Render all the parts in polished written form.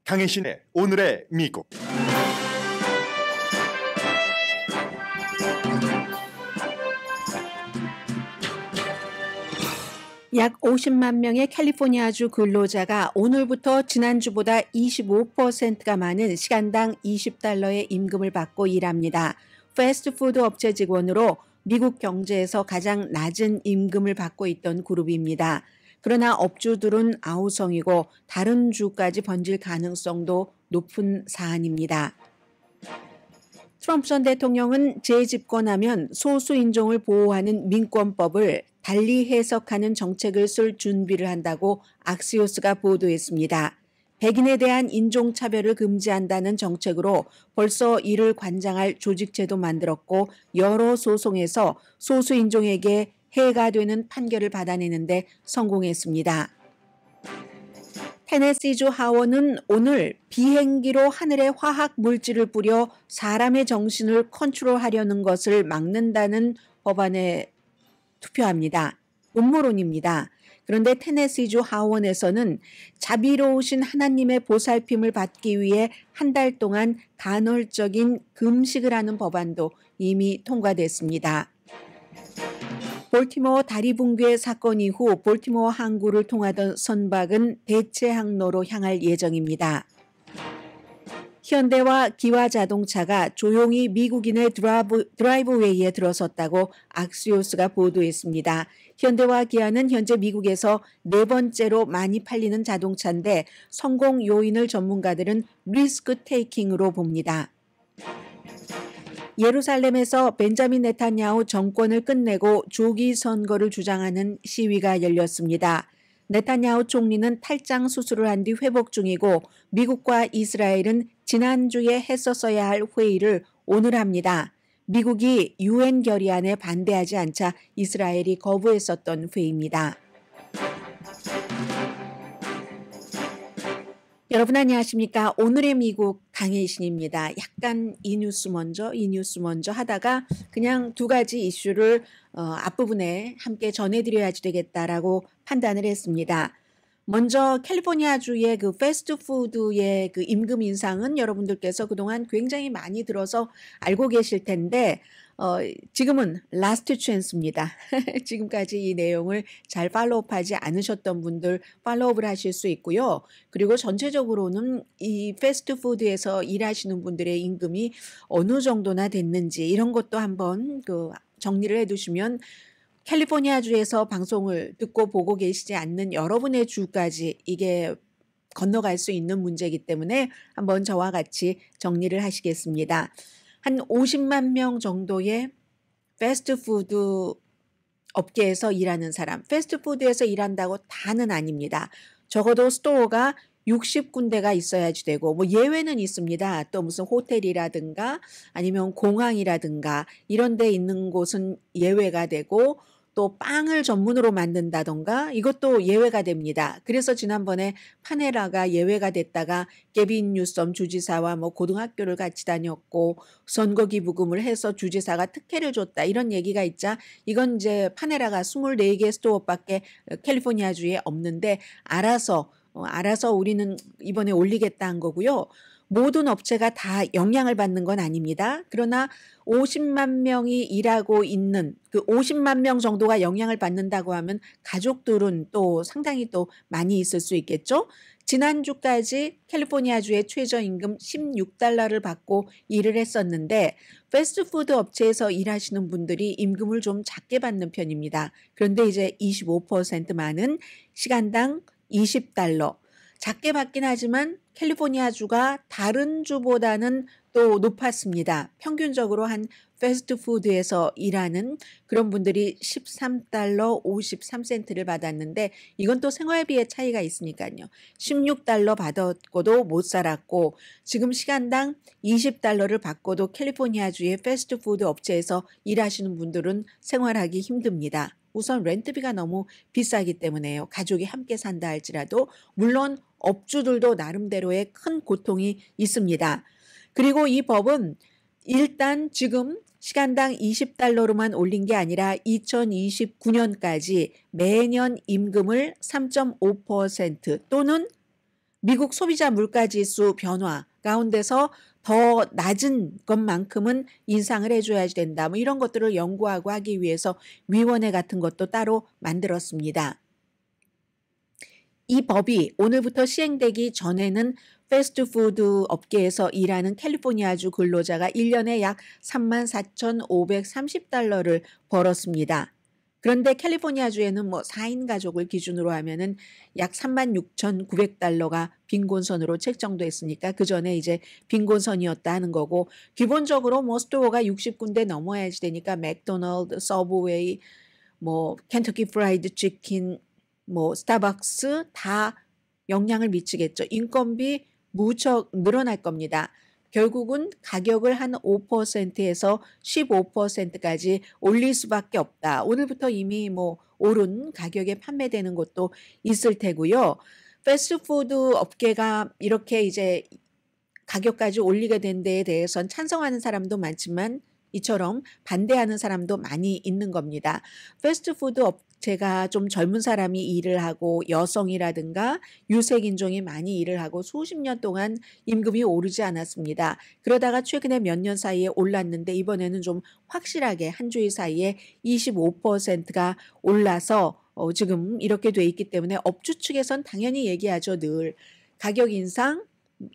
강혜신의 오늘의 미국. 약 50만 명의 캘리포니아주 근로자가 오늘부터 지난주보다 25%가 많은 시간당 $20의 임금을 받고 일합니다. 패스트푸드 업체 직원으로 미국 경제에서 가장 낮은 임금을 받고 있던 그룹입니다. 그러나 업주들은 아우성이고 다른 주까지 번질 가능성도 높은 사안입니다. 트럼프 전 대통령은 재집권하면 소수인종을 보호하는 민권법을 달리 해석하는 정책을 쓸 준비를 한다고 악시오스가 보도했습니다. 백인에 대한 인종차별을 금지한다는 정책으로 벌써 이를 관장할 조직체도 만들었고 여러 소송에서 소수인종에게 해가 되는 판결을 받아내는데 성공했습니다. 테네시주 하원은 오늘 비행기로 하늘에 화학 물질을 뿌려 사람의 정신을 컨트롤하려는 것을 막는다는 법안에 투표합니다. 음모론입니다. 그런데 테네시주 하원에서는 자비로우신 하나님의 보살핌을 받기 위해 한 달 동안 간헐적인 금식을 하는 법안도 이미 통과됐습니다. 볼티모어 다리 붕괴 사건 이후 볼티모어 항구를 통하던 선박은 대체 항로로 향할 예정입니다. 현대와 기아 자동차가 조용히 미국인의 드라이브웨이에 들어섰다고 악시오스가 보도했습니다. 현대와 기아는 현재 미국에서 네 번째로 많이 팔리는 자동차인데 성공 요인을 전문가들은 리스크 테이킹으로 봅니다. 예루살렘에서 벤자민 네타냐후 정권을 끝내고 조기 선거를 주장하는 시위가 열렸습니다. 네타냐후 총리는 탈장 수술을 한 뒤 회복 중이고 미국과 이스라엘은 지난주에 했었어야 할 회의를 오늘 합니다. 미국이 유엔 결의안에 반대하지 않자 이스라엘이 거부했었던 회의입니다. 여러분 안녕하십니까? 오늘의 미국 강혜신입니다. 약간 이 뉴스 먼저 하다가 그냥 두 가지 이슈를 앞부분에 함께 전해드려야지 되겠다라고 판단을 했습니다. 먼저 캘리포니아주의 그 패스트푸드의 그 임금 인상은 여러분들께서 그동안 굉장히 많이 들어서 알고 계실 텐데 지금은 라스트 찬스입니다. 지금까지 이 내용을 잘 팔로우하지 않으셨던 분들 팔로우를 하실 수 있고요. 그리고 전체적으로는 이 패스트푸드에서 일하시는 분들의 임금이 어느 정도나 됐는지 이런 것도 한번 정리를 해두시면 캘리포니아주에서 방송을 듣고 보고 계시지 않는 여러분의 주까지 이게 건너갈 수 있는 문제이기 때문에 한번 저와 같이 정리를 하시겠습니다. 한 50만 명 정도의 패스트푸드 업계에서 일하는 사람, 패스트푸드에서 일한다고 다는 아닙니다. 적어도 스토어가 60군데가 있어야지 되고 뭐 예외는 있습니다. 또 무슨 호텔이라든가 아니면 공항이라든가 이런 데 있는 곳은 예외가 되고 또 빵을 전문으로 만든다던가 이것도 예외가 됩니다. 그래서 지난번에 파네라가 예외가 됐다가 게빈 뉴섬 주지사와 뭐 고등학교를 같이 다녔고 선거 기부금을 해서 주지사가 특혜를 줬다 이런 얘기가 있자 이건 이제 파네라가 24개 스토어밖에 캘리포니아주에 없는데 알아서 우리는 이번에 올리겠다 한 거고요. 모든 업체가 다 영향을 받는 건 아닙니다. 그러나 50만 명이 일하고 있는 그 50만 명 정도가 영향을 받는다고 하면 가족들은 또 상당히 또 많이 있을 수 있겠죠. 지난주까지 캘리포니아주의 최저임금 $16를 받고 일을 했었는데 패스트푸드 업체에서 일하시는 분들이 임금을 좀 작게 받는 편입니다. 그런데 이제 25% 많은 시간당 $20. 작게 받긴 하지만 캘리포니아주가 다른 주보다는 또 높았습니다. 평균적으로 한 패스트푸드에서 일하는 그런 분들이 $13.53를 받았는데 이건 또 생활비의 차이가 있으니까요. $16 받았고도 못 살았고 지금 시간당 $20를 받고도 캘리포니아주의 패스트푸드 업체에서 일하시는 분들은 생활하기 힘듭니다. 우선 렌트비가 너무 비싸기 때문에요. 가족이 함께 산다 할지라도 물론 업주들도 나름대로의 큰 고통이 있습니다. 그리고 이 법은 일단 지금 시간당 $20로만 올린 게 아니라 2029년까지 매년 임금을 3.5% 또는 미국 소비자 물가지수 변화 가운데서 더 낮은 것만큼은 인상을 해줘야지 된다. 뭐 이런 것들을 연구하고 하기 위해서 위원회 같은 것도 따로 만들었습니다. 이 법이 오늘부터 시행되기 전에는 패스트푸드 업계에서 일하는 캘리포니아주 근로자가 1년에 약 34,530달러를 벌었습니다. 그런데 캘리포니아주에는 뭐 4인 가족을 기준으로 하면은 약 36,900달러가 빈곤선으로 책정됐으니까 그 전에 이제 빈곤선이었다 하는 거고, 기본적으로 뭐 스토어가 60군데 넘어야지 되니까 맥도날드, 서브웨이, 뭐 켄터키 프라이드 치킨, 뭐 스타벅스 다 영향을 미치겠죠. 인건비 무척 늘어날 겁니다. 결국은 가격을 한 5%에서 15%까지 올릴 수밖에 없다. 오늘부터 이미 뭐 오른 가격에 판매되는 것도 있을 테고요. 패스트푸드 업계가 이렇게 이제 가격까지 올리게 된 데에 대해선 찬성하는 사람도 많지만 이처럼 반대하는 사람도 많이 있는 겁니다. 패스트푸드 업체가 좀 젊은 사람이 일을 하고 여성이라든가 유색인종이 많이 일을 하고 수십 년 동안 임금이 오르지 않았습니다. 그러다가 최근에 몇 년 사이에 올랐는데 이번에는 좀 확실하게 한 주일 사이에 25%가 올라서 지금 이렇게 돼 있기 때문에 업주 측에선 당연히 얘기하죠. 늘 가격 인상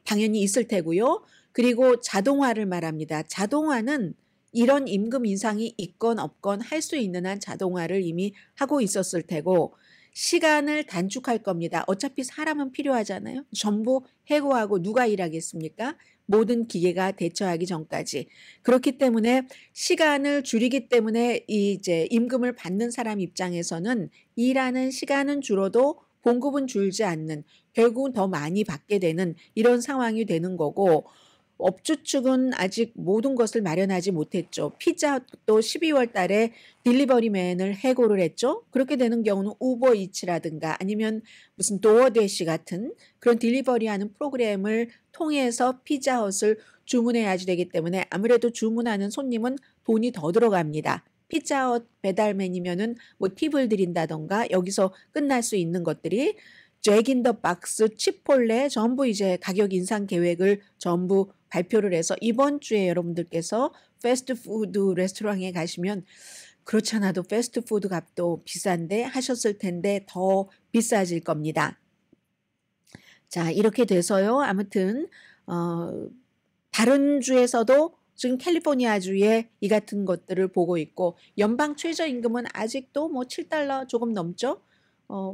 당연히 있을 테고요. 그리고 자동화를 말합니다. 자동화는 이런 임금 인상이 있건 없건 할 수 있는 한 자동화를 이미 하고 있었을 테고, 시간을 단축할 겁니다. 어차피 사람은 필요하잖아요. 전부 해고하고 누가 일하겠습니까? 모든 기계가 대처하기 전까지. 그렇기 때문에 시간을 줄이기 때문에 이제 임금을 받는 사람 입장에서는 일하는 시간은 줄어도 봉급은 줄지 않는, 결국은 더 많이 받게 되는 이런 상황이 되는 거고, 업주 측은 아직 모든 것을 마련하지 못했죠. 피자도 12월 달에 딜리버리맨을 해고를 했죠. 그렇게 되는 경우는 우버이츠라든가 아니면 무슨 도어대시 같은 그런 딜리버리하는 프로그램을 통해서 피자헛을 주문해야지 되기 때문에 아무래도 주문하는 손님은 돈이 더 들어갑니다. 피자헛 배달맨이면은 뭐 팁을 드린다던가 여기서 끝날 수 있는 것들이 잭인더박스, 치폴레 전부 이제 가격 인상 계획을 전부 발표를 해서 이번 주에 여러분들께서 패스트푸드 레스토랑에 가시면 그렇지 않아도 패스트푸드 값도 비싼데 하셨을 텐데 더 비싸질 겁니다. 자, 이렇게 돼서요. 아무튼 다른 주에서도 지금 캘리포니아주에 이 같은 것들을 보고 있고, 연방 최저임금은 아직도 뭐 7달러 조금 넘죠.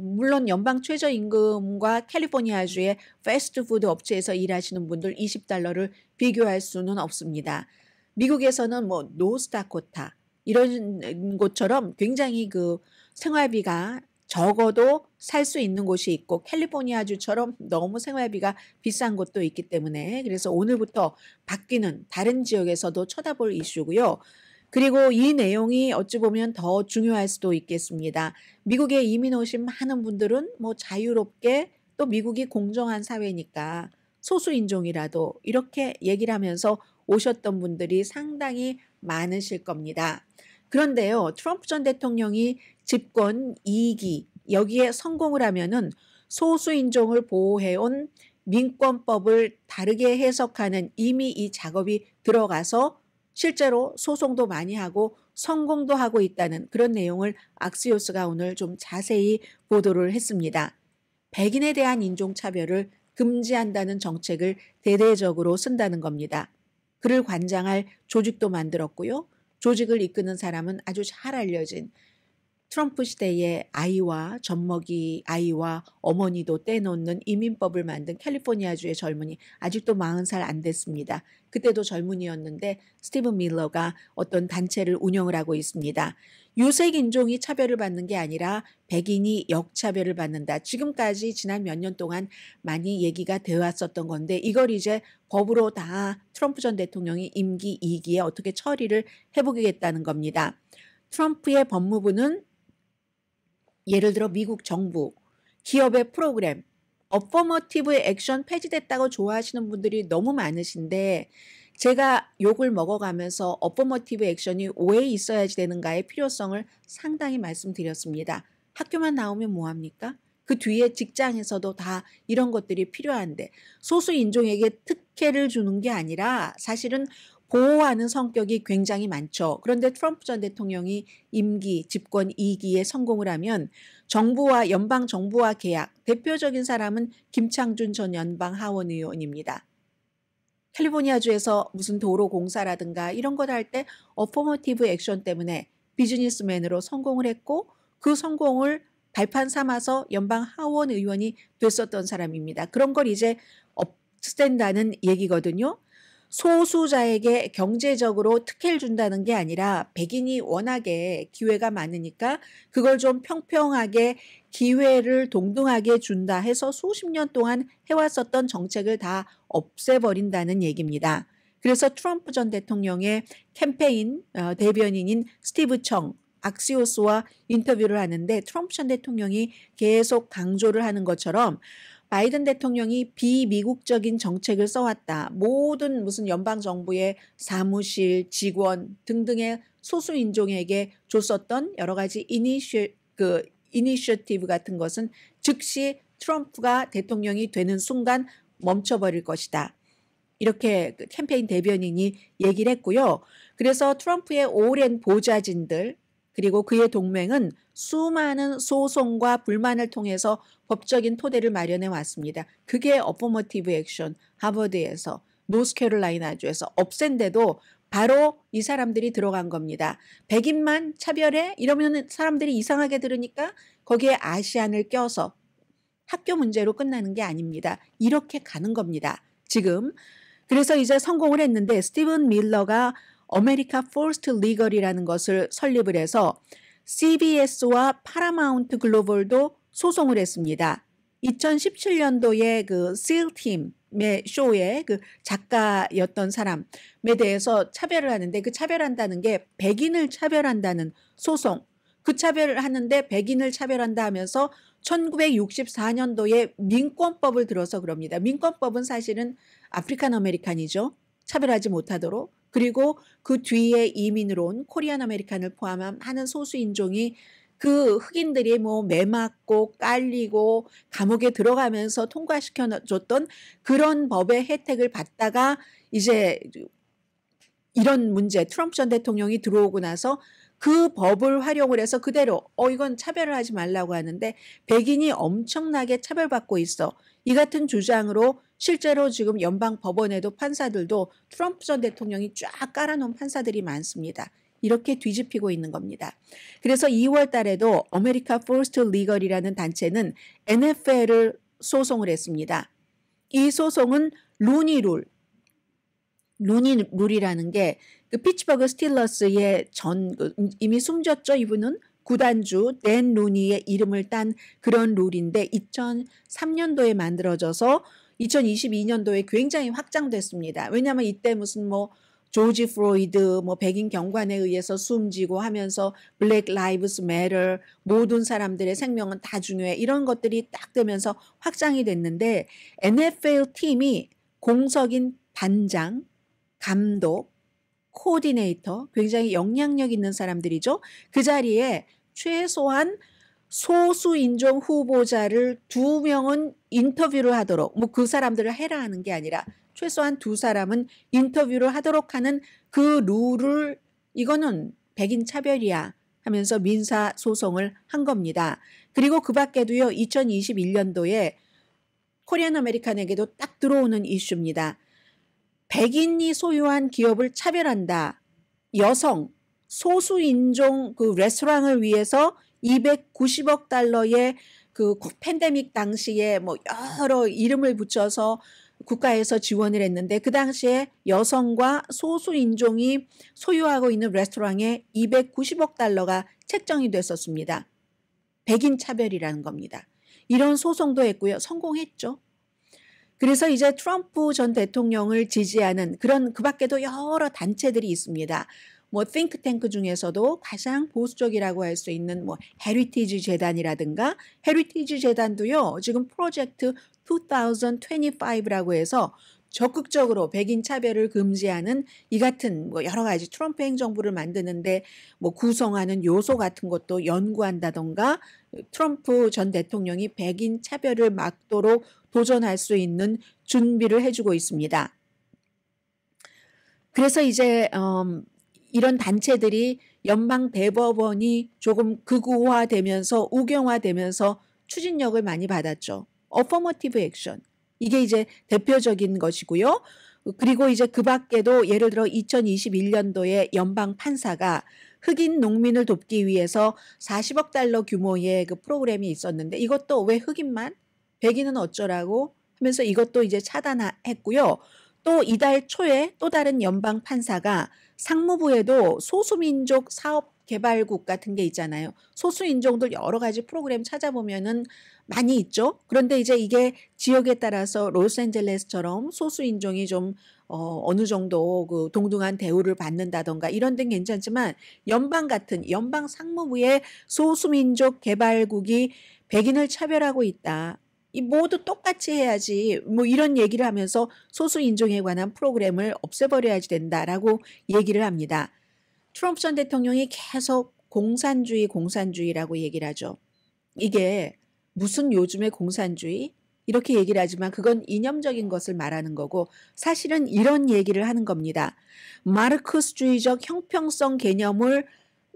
물론 연방 최저임금과 캘리포니아주의 패스트푸드 업체에서 일하시는 분들 20달러를 비교할 수는 없습니다. 미국에서는 뭐 노스다코타 이런 곳처럼 굉장히 그 생활비가 적어도 살 수 있는 곳이 있고, 캘리포니아주처럼 너무 생활비가 비싼 곳도 있기 때문에 그래서 오늘부터 바뀌는 다른 지역에서도 쳐다볼 이슈고요. 그리고 이 내용이 어찌 보면 더 중요할 수도 있겠습니다. 미국에 이민 오신 많은 분들은 뭐 자유롭게, 또 미국이 공정한 사회니까 소수인종이라도 이렇게 얘기를 하면서 오셨던 분들이 상당히 많으실 겁니다. 그런데요, 트럼프 전 대통령이 집권 2기 여기에 성공을 하면은 소수인종을 보호해온 민권법을 다르게 해석하는 이미 이 작업이 들어가서 실제로 소송도 많이 하고 성공도 하고 있다는 그런 내용을 악시오스가 오늘 좀 자세히 보도를 했습니다. 백인에 대한 인종차별을 금지한다는 정책을 대대적으로 쓴다는 겁니다. 그를 관장할 조직도 만들었고요. 조직을 이끄는 사람은 아주 잘 알려진 트럼프 시대의 아이와 젖먹이 아이와 어머니도 떼놓는 이민법을 만든 캘리포니아주의 젊은이, 아직도 40살 안 됐습니다. 그때도 젊은이였는데 스티븐 밀러가 어떤 단체를 운영을 하고 있습니다. 유색 인종이 차별을 받는 게 아니라 백인이 역차별을 받는다. 지금까지 지난 몇 년 동안 많이 얘기가 되어 왔었던 건데 이걸 이제 법으로 다 트럼프 전 대통령이 임기 2기에 어떻게 처리를 해보겠다는 겁니다. 트럼프의 법무부는 예를 들어 미국 정부, 기업의 프로그램, 어퍼머티브 액션 폐지됐다고 좋아하시는 분들이 너무 많으신데, 제가 욕을 먹어가면서 어퍼머티브 액션이 왜 있어야지 되는가의 필요성을 상당히 말씀드렸습니다. 학교만 나오면 뭐합니까? 그 뒤에 직장에서도 다 이런 것들이 필요한데 소수 인종에게 특혜를 주는 게 아니라 사실은 보호하는 성격이 굉장히 많죠. 그런데 트럼프 전 대통령이 임기, 집권 2기에 성공을 하면 정부와 연방 정부와 계약, 대표적인 사람은 김창준 전 연방 하원 의원입니다. 캘리포니아주에서 무슨 도로 공사라든가 이런 걸 할 때 어포머티브 액션 때문에 비즈니스맨으로 성공을 했고 그 성공을 발판 삼아서 연방 하원 의원이 됐었던 사람입니다. 그런 걸 이제 없앤다는 얘기거든요. 소수자에게 경제적으로 특혜를 준다는 게 아니라 백인이 워낙에 기회가 많으니까 그걸 좀 평평하게 기회를 동등하게 준다 해서 수십 년 동안 해왔었던 정책을 다 없애버린다는 얘기입니다. 그래서 트럼프 전 대통령의 캠페인 대변인인 스티브 청 악시오스와 인터뷰를 하는데 트럼프 전 대통령이 계속 강조를 하는 것처럼 바이든 대통령이 비미국적인 정책을 써왔다. 모든 무슨 연방정부의 사무실, 직원 등등의 소수인종에게 줬었던 여러 가지 이니셔티브 같은 것은 즉시 트럼프가 대통령이 되는 순간 멈춰버릴 것이다. 이렇게 캠페인 대변인이 얘기를 했고요. 그래서 트럼프의 오랜 보좌진들 그리고 그의 동맹은 수많은 소송과 불만을 통해서 법적인 토대를 마련해 왔습니다. 그게 어포머티브 액션 하버드에서 노스캐롤라이나주에서 없앤데도 바로 이 사람들이 들어간 겁니다. 백인만 차별해? 이러면 사람들이 이상하게 들으니까 거기에 아시안을 껴서 학교 문제로 끝나는 게 아닙니다. 이렇게 가는 겁니다. 지금. 그래서 이제 성공을 했는데 스티븐 밀러가 아메리카 포스트 리걸이라는 것을 설립을 해서 CBS와 파라마운트 글로벌도 소송을 했습니다. 2017년도에 그 SEAL팀의 쇼의 그 작가였던 사람에 대해서 차별을 하는데 그 차별한다는 게 백인을 차별한다는 소송. 그 차별을 하는데 백인을 차별한다 하면서 1964년도에 민권법을 들어서 그럽니다. 민권법은 사실은 아프리칸 아메리칸이죠. 차별하지 못하도록. 그리고 그 뒤에 이민으로 온 코리안 아메리칸을 포함하는 소수인종이 그 흑인들이 뭐 매맞고 깔리고 감옥에 들어가면서 통과시켜줬던 그런 법의 혜택을 받다가 이제 이런 문제 트럼프 전 대통령이 들어오고 나서 그 법을 활용을 해서 그대로 이건 차별을 하지 말라고 하는데 백인이 엄청나게 차별받고 있어. 이 같은 주장으로 실제로 지금 연방 법원에도 판사들도 트럼프 전 대통령이 쫙 깔아놓은 판사들이 많습니다. 이렇게 뒤집히고 있는 겁니다. 그래서 2월 달에도 아메리카 포스트 리걸이라는 단체는 NFL을 소송을 했습니다. 이 소송은 루니룰이라는 게 그 피츠버그 스틸러스의 이미 숨졌죠. 이분은 구단주 댄 루니의 이름을 딴 그런 룰인데 2003년도에 만들어져서 2022년도에 굉장히 확장됐습니다. 왜냐하면 이때 무슨 뭐 조지 프로이드 뭐 백인 경관에 의해서 숨지고 하면서 블랙 라이브스 매터 모든 사람들의 생명은 다 중요해 이런 것들이 딱 되면서 확장이 됐는데 NFL 팀이 공석인 반장, 감독, 코디네이터 굉장히 영향력 있는 사람들이죠. 그 자리에 최소한 소수인종 후보자를 2명은 인터뷰를 하도록 뭐 그 사람들을 해라 하는 게 아니라 최소한 2사람은 인터뷰를 하도록 하는 그 룰을 이거는 백인 차별이야 하면서 민사 소송을 한 겁니다. 그리고 그 밖에도요 2021년도에 코리안 아메리칸에게도 딱 들어오는 이슈입니다. 백인이 소유한 기업을 차별한다. 여성, 소수인종 그 레스토랑을 위해서 290억 달러의 그 팬데믹 당시에 뭐 여러 이름을 붙여서 국가에서 지원을 했는데 그 당시에 여성과 소수인종이 소유하고 있는 레스토랑에 290억 달러가 책정이 됐었습니다. 백인 차별이라는 겁니다. 이런 소송도 했고요. 성공했죠. 그래서 이제 트럼프 전 대통령을 지지하는 그런 그 밖에도 여러 단체들이 있습니다. 뭐 띵크탱크 중에서도 가장 보수적이라고 할 수 있는 뭐 헤리티지 재단이라든가 헤리티지 재단도요. 지금 프로젝트 2025라고 해서 적극적으로 백인 차별을 금지하는 이 같은 뭐 여러 가지 트럼프 행정부를 만드는데 뭐 구성하는 요소 같은 것도 연구한다던가 트럼프 전 대통령이 백인 차별을 막도록 도전할 수 있는 준비를 해주고 있습니다. 그래서 이제 이런 단체들이 연방 대법원이 조금 극우화되면서 우경화되면서 추진력을 많이 받았죠. 어퍼머티브 액션. 이게 이제 대표적인 것이고요. 그리고 이제 그 밖에도 예를 들어 2021년도에 연방 판사가 흑인 농민을 돕기 위해서 40억 달러 규모의 그 프로그램이 있었는데 이것도 왜 흑인만? 백인은 어쩌라고? 하면서 이것도 이제 차단했고요. 또 이달 초에 또 다른 연방 판사가 상무부에도 소수민족 사업개발국 같은 게 있잖아요. 소수인종들 여러 가지 프로그램 찾아보면은 많이 있죠. 그런데 이제 이게 지역에 따라서 로스앤젤레스처럼 소수인종이 좀 어느 정도 그 동등한 대우를 받는다던가 이런 데는 괜찮지만 연방 같은 연방 상무부의 소수민족 개발국이 백인을 차별하고 있다. 이 모두 똑같이 해야지 뭐 이런 얘기를 하면서 소수인종에 관한 프로그램을 없애버려야지 된다라고 얘기를 합니다. 트럼프 전 대통령이 계속 공산주의라고 얘기를 하죠. 이게 무슨 요즘의 공산주의? 이렇게 얘기를 하지만 그건 이념적인 것을 말하는 거고 사실은 이런 얘기를 하는 겁니다. 마르크스주의적 형평성 개념을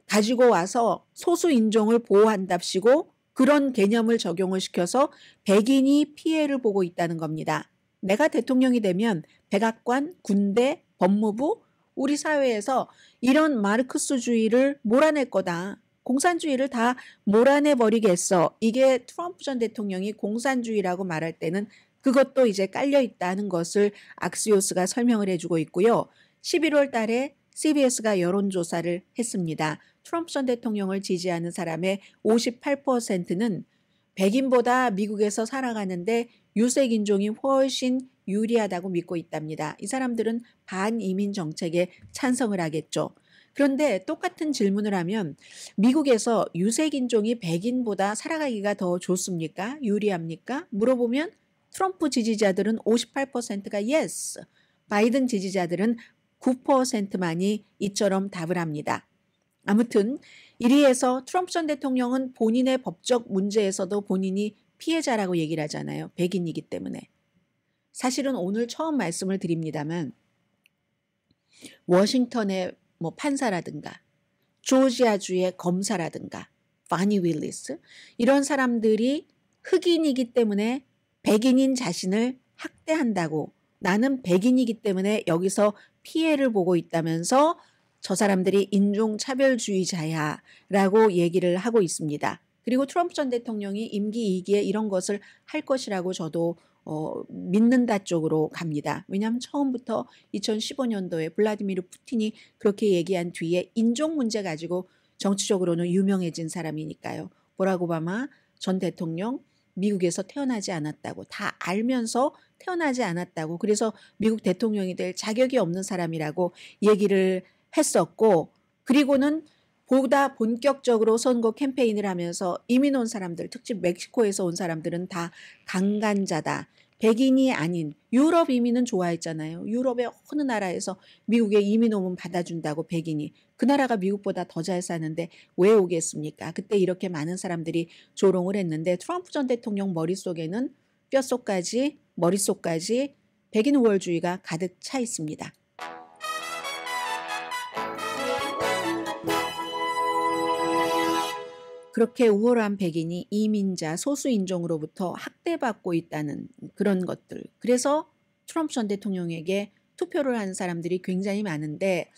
가지고 와서 소수인종을 보호한답시고 그런 개념을 적용을 시켜서 백인이 피해를 보고 있다는 겁니다. 내가 대통령이 되면 백악관, 군대, 법무부, 우리 사회에서 이런 마르크스주의를 몰아낼 거다. 공산주의를 다 몰아내 버리겠어. 이게 트럼프 전 대통령이 공산주의라고 말할 때는 그것도 이제 깔려 있다는 것을 악시오스가 설명을 해주고 있고요. 11월 달에 CBS가 여론조사를 했습니다. 트럼프 전 대통령을 지지하는 사람의 58%는 백인보다 미국에서 살아가는데 유색인종이 훨씬 유리하다고 믿고 있답니다. 이 사람들은 반이민 정책에 찬성을 하겠죠. 그런데 똑같은 질문을 하면 미국에서 유색인종이 백인보다 살아가기가 더 좋습니까? 유리합니까? 물어보면 트럼프 지지자들은 58%가 yes, 바이든 지지자들은 9%만이 이처럼 답을 합니다. 아무튼 이리해서 트럼프 전 대통령은 본인의 법적 문제에서도 본인이 피해자라고 얘기를 하잖아요. 백인이기 때문에. 사실은 오늘 처음 말씀을 드립니다만 워싱턴의 뭐 판사라든가 조지아주의 검사라든가 바니 윌리스 이런 사람들이 흑인이기 때문에 백인인 자신을 학대한다고 나는 백인이기 때문에 여기서 피해를 보고 있다면서 저 사람들이 인종차별주의자야 라고 얘기를 하고 있습니다. 그리고 트럼프 전 대통령이 임기 2기에 이런 것을 할 것이라고 저도 믿는다 쪽으로 갑니다. 왜냐하면 처음부터 2015년도에 블라디미르 푸틴이 그렇게 얘기한 뒤에 인종 문제 가지고 정치적으로는 유명해진 사람이니까요. 버락 오바마 전 대통령 미국에서 태어나지 않았다고 다 알면서 태어나지 않았다고 그래서 미국 대통령이 될 자격이 없는 사람이라고 얘기를 했었고 그리고는 보다 본격적으로 선거 캠페인을 하면서 이민 온 사람들 특히 멕시코에서 온 사람들은 다 강간자다. 백인이 아닌 유럽 이민은 좋아했잖아요. 유럽의 어느 나라에서 미국에 이민 오면 받아준다고 백인이. 그 나라가 미국보다 더 잘 사는데 왜 오겠습니까? 그때 이렇게 많은 사람들이 조롱을 했는데 트럼프 전 대통령 머릿속에는 머릿속까지 백인 우월주의가 가득 차 있습니다. 그렇게 우월한 백인이 이민자, 소수인종으로부터 학대받고 있다는 그런 것들. 그래서 트럼프 전 대통령에게 투표를 한 사람들이 굉장히 많은데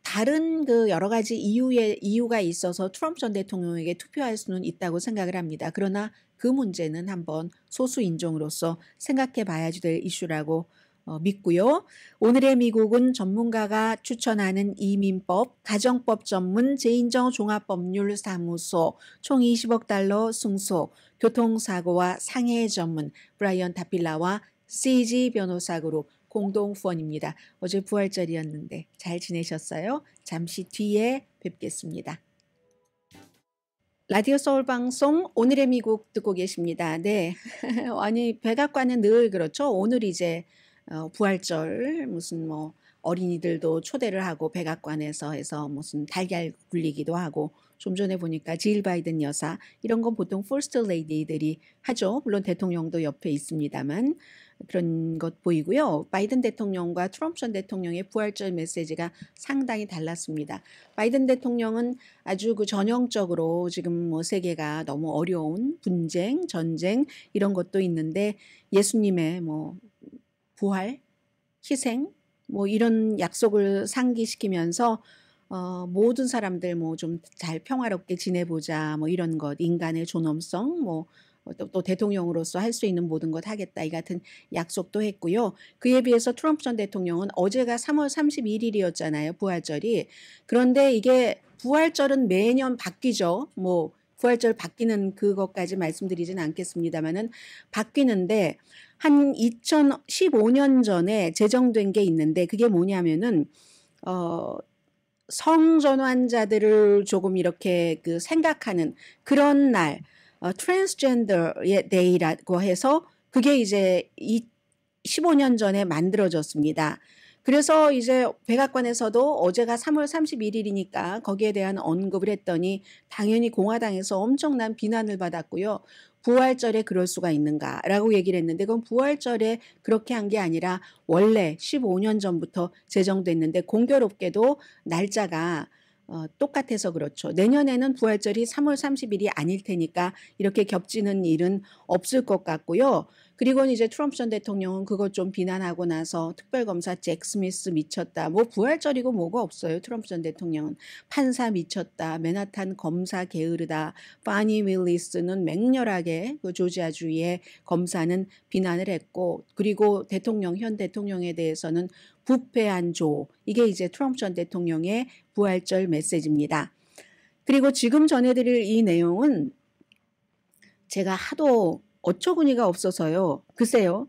다른 그 여러 가지 이유가 있어서 트럼프 전 대통령에게 투표할 수는 있다고 생각을 합니다. 그러나 그 문제는 한번 소수인종으로서 생각해 봐야지 될 이슈라고 믿고요. 오늘의 미국은 전문가가 추천하는 이민법, 가정법 전문 제인정 종합법률사무소 총 20억 달러 승소, 교통사고와 상해 전문 브라이언 다필라와 CG 변호사그룹 공동 후원입니다. 어제 부활절이었는데 잘 지내셨어요? 잠시 뒤에 뵙겠습니다. 라디오 서울 방송 오늘의 미국 듣고 계십니다. 네. 아니 백악관은 늘 그렇죠. 오늘 이제 부활절 무슨 뭐 어린이들도 초대를 하고 백악관에서 해서 무슨 달걀 굴리기도 하고 좀 전에 보니까 질 바이든 여사 이런 건 보통 퍼스트 레이디들이 하죠. 물론 대통령도 옆에 있습니다만 그런 것 보이고요. 바이든 대통령과 트럼프 전 대통령의 부활절 메시지가 상당히 달랐습니다. 바이든 대통령은 아주 그 전형적으로 지금 뭐 세계가 너무 어려운 분쟁, 전쟁 이런 것도 있는데 예수님의 뭐 부활, 희생 뭐 이런 약속을 상기시키면서 모든 사람들 뭐 좀 잘 평화롭게 지내보자 뭐 이런 것 인간의 존엄성 뭐 또 대통령으로서 할 수 있는 모든 것 하겠다 이 같은 약속도 했고요. 그에 비해서 트럼프 전 대통령은 어제가 3월 31일이었잖아요. 부활절이. 그런데 이게 부활절은 매년 바뀌죠. 뭐 부활절 바뀌는 그것까지 말씀드리진 않겠습니다만은 바뀌는데 한 2015년 전에 제정된 게 있는데 그게 뭐냐면은 성전환자들을 조금 이렇게 그 생각하는 그런 날 트랜스젠더의 데이라고 해서 그게 이제 15년 전에 만들어졌습니다. 그래서 이제 백악관에서도 어제가 3월 31일이니까 거기에 대한 언급을 했더니 당연히 공화당에서 엄청난 비난을 받았고요. 부활절에 그럴 수가 있는가라고 얘기를 했는데 그건 부활절에 그렇게 한 게 아니라 원래 15년 전부터 제정됐는데 공교롭게도 날짜가 똑같아서 그렇죠. 내년에는 부활절이 3월 30일이 아닐 테니까 이렇게 겹치는 일은 없을 것 같고요. 그리고 이제 트럼프 전 대통령은 그것 좀 비난하고 나서 특별검사 잭 스미스 미쳤다. 뭐 부활절이고 뭐가 없어요. 트럼프 전 대통령은 판사 미쳤다. 맨하탄 검사 게으르다. 파니 윌리스는 맹렬하게 그 조지아주의 검사는 비난을 했고 그리고 현 대통령에 대해서는 부패한 조 이게 이제 트럼프 전 대통령의 부활절 메시지입니다. 그리고 지금 전해드릴 이 내용은 제가 하도 어처구니가 없어서요. 글쎄요.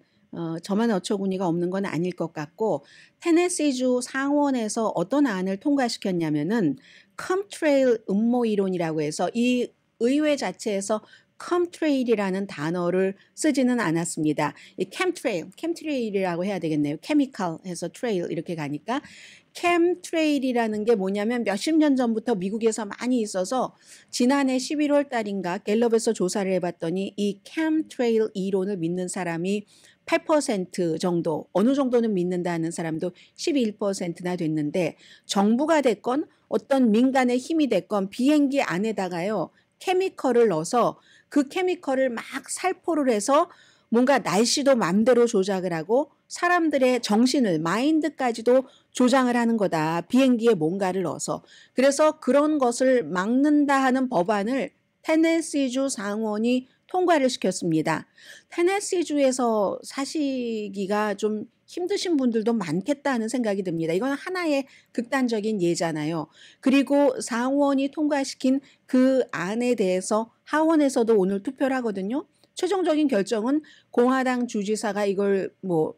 저만 어처구니가 없는 건 아닐 것 같고 테네시주 상원에서 어떤 안을 통과시켰냐면은 컴트레일 음모 이론이라고 해서 이 의회 자체에서 컴트레일이라는 단어를 쓰지는 않았습니다. 이 캠트레일이라고 해야 되겠네요. 케미컬 해서 트레일 이렇게 가니까 캠트레일이라는 게 뭐냐면 몇십 년 전부터 미국에서 많이 있어서 지난해 11월 달인가 갤럽에서 조사를 해봤더니 이 캠트레일 이론을 믿는 사람이 8% 정도 어느 정도는 믿는다는 사람도 11%나 됐는데 정부가 됐건 어떤 민간의 힘이 됐건 비행기 안에다가요 케미컬을 넣어서 그 케미컬을 막 살포를 해서 뭔가 날씨도 맘대로 조작을 하고 사람들의 정신을 마인드까지도 조장을 하는 거다. 비행기에 뭔가를 넣어서. 그래서 그런 것을 막는다 하는 법안을 테네시주 상원이 통과를 시켰습니다. 테네시주에서 사시기가 좀 힘드신 분들도 많겠다 하는 생각이 듭니다. 이건 하나의 극단적인 예잖아요. 그리고 상원이 통과시킨 그 안에 대해서 하원에서도 오늘 투표를 하거든요. 최종적인 결정은 공화당 주지사가 이걸 뭐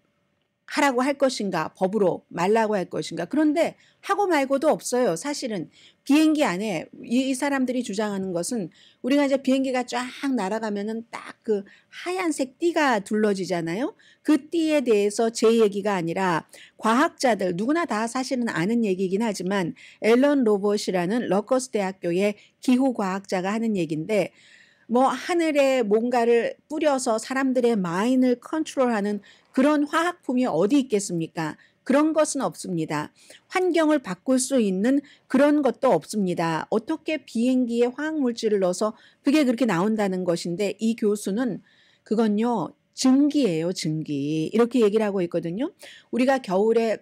하라고 할 것인가 법으로 말라고 할 것인가 그런데 하고 말고도 없어요. 사실은 비행기 안에 이 사람들이 주장하는 것은 우리가 이제 비행기가 쫙 날아가면은 딱 그 하얀색 띠가 둘러지잖아요. 그 띠에 대해서 제 얘기가 아니라 과학자들 누구나 다 사실은 아는 얘기이긴 하지만 앨런 로버트라는 러커스 대학교의 기후과학자가 하는 얘기인데 뭐 하늘에 뭔가를 뿌려서 사람들의 마인을 컨트롤하는 그런 화학품이 어디 있겠습니까? 그런 것은 없습니다. 환경을 바꿀 수 있는 그런 것도 없습니다. 어떻게 비행기에 화학물질을 넣어서 그게 그렇게 나온다는 것인데 이 교수는 그건요. 증기예요. 증기. 이렇게 얘기를 하고 있거든요. 우리가 겨울에